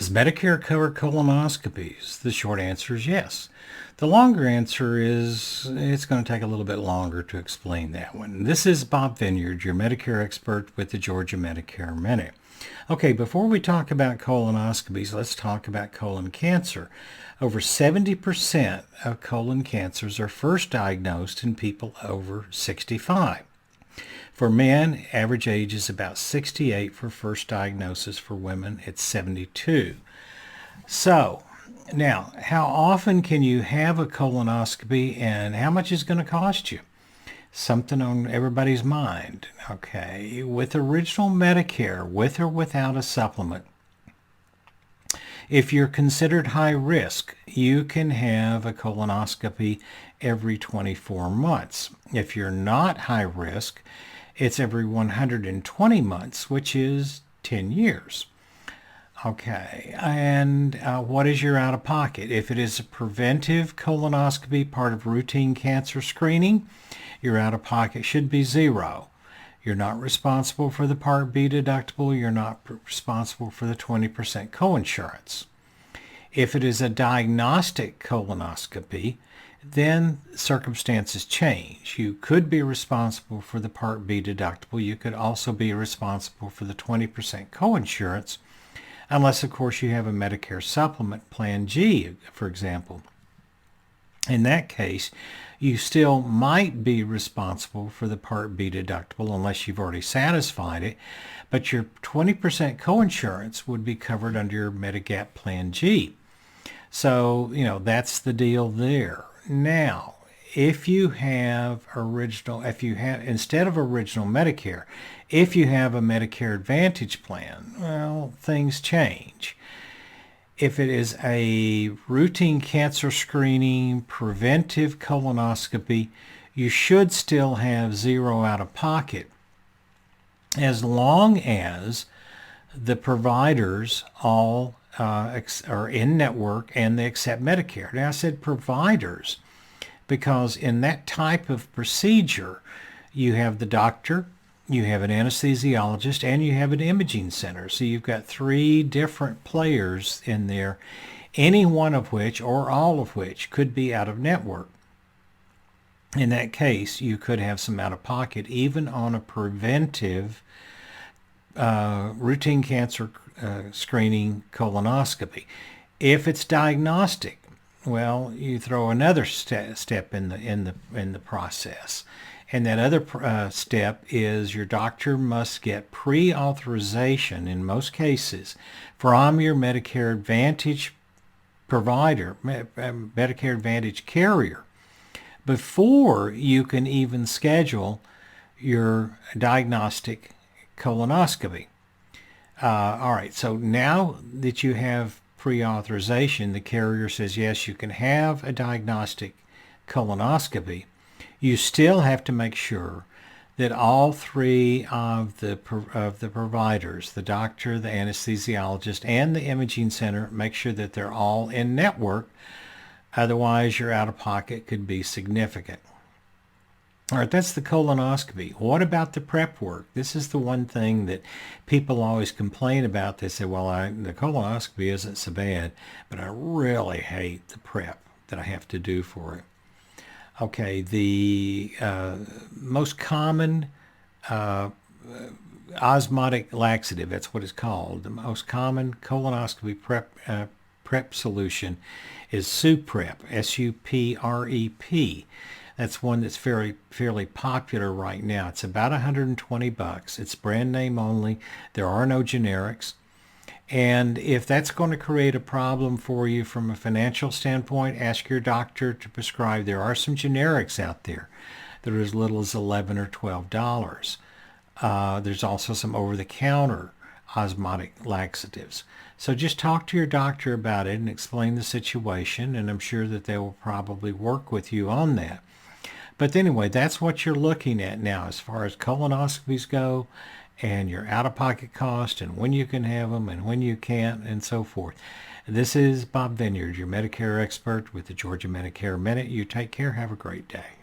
Does Medicare cover colonoscopies? The short answer is yes. The longer answer is it's going to take a little bit longer to explain that one. This is Bob Vineyard, your Medicare expert with the Georgia Medicare Minute. Okay, before we talk about colonoscopies, let's talk about colon cancer. Over 70% of colon cancers are first diagnosed in people over 65. For men, average age is about 68 for first diagnosis. For women, it's 72. So, now, how often can you have a colonoscopy and how much is going to cost you? Something on everybody's mind. Okay, with original Medicare, with or without a supplement, if you're considered high risk, you can have a colonoscopy every 24 months. If you're not high risk, it's every 120 months, which is 10 years. Okay, and what is your out-of-pocket? If it is a preventive colonoscopy, part of routine cancer screening, your out-of-pocket should be $0. You're not responsible for the Part B deductible. You're not responsible for the 20% coinsurance. If it is a diagnostic colonoscopy, then circumstances change. You could be responsible for the Part B deductible. You could also be responsible for the 20% coinsurance, unless, of course, you have a Medicare supplement, Plan G, for example. In that case, you still might be responsible for the Part B deductible unless you've already satisfied it, but your 20% coinsurance would be covered under your Medigap Plan G. So, that's the deal there. Now, if you have instead of original Medicare, if you have a Medicare Advantage plan, well, things change. If it is a routine cancer screening, preventive colonoscopy, you should still have $0 out of pocket as long as the providers all are in network and they accept Medicare. Now, I said providers because in that type of procedure, you have the doctor, you have an anesthesiologist, and you have an imaging center. So you've got 3 different players in there, any one of which or all of which could be out of network. In that case, you could have some out of pocket even on a preventive routine cancer screening colonoscopy. If it's diagnostic, well, you throw another step in the process. And that other step is your doctor must get pre-authorization in most cases from your Medicare Advantage provider, Medicare Advantage carrier, before you can even schedule your diagnostic colonoscopy. All right, so now that you have pre-authorization, the carrier says, yes, you can have a diagnostic colonoscopy. You still have to make sure that all 3 of the providers, the doctor, the anesthesiologist, and the imaging center, make sure that they're all in network. Otherwise, your out-of-pocket could be significant. All right, that's the colonoscopy. What about the prep work? This is the one thing that people always complain about. They say, well, the colonoscopy isn't so bad, but I really hate the prep that I have to do for it. Okay, the most common osmotic laxative, that's what it's called. The most common colonoscopy prep solution is Suprep, S-U-P-R-E-P. That's one that's fairly popular right now. It's about $120. It's brand name only. There are no generics. And if that's going to create a problem for you from a financial standpoint, ask your doctor to prescribe. There are some generics out there that are as little as $11 or $12. There's also some over-the-counter osmotic laxatives. So just talk to your doctor about it and explain the situation, and I'm sure that they will probably work with you on that. But anyway, that's what you're looking at now as far as colonoscopies go, and your out-of-pocket cost, and when you can have them and when you can't, and so forth. This is Bob Vineyard, your Medicare expert with the Georgia Medicare Minute. You take care. Have a great day.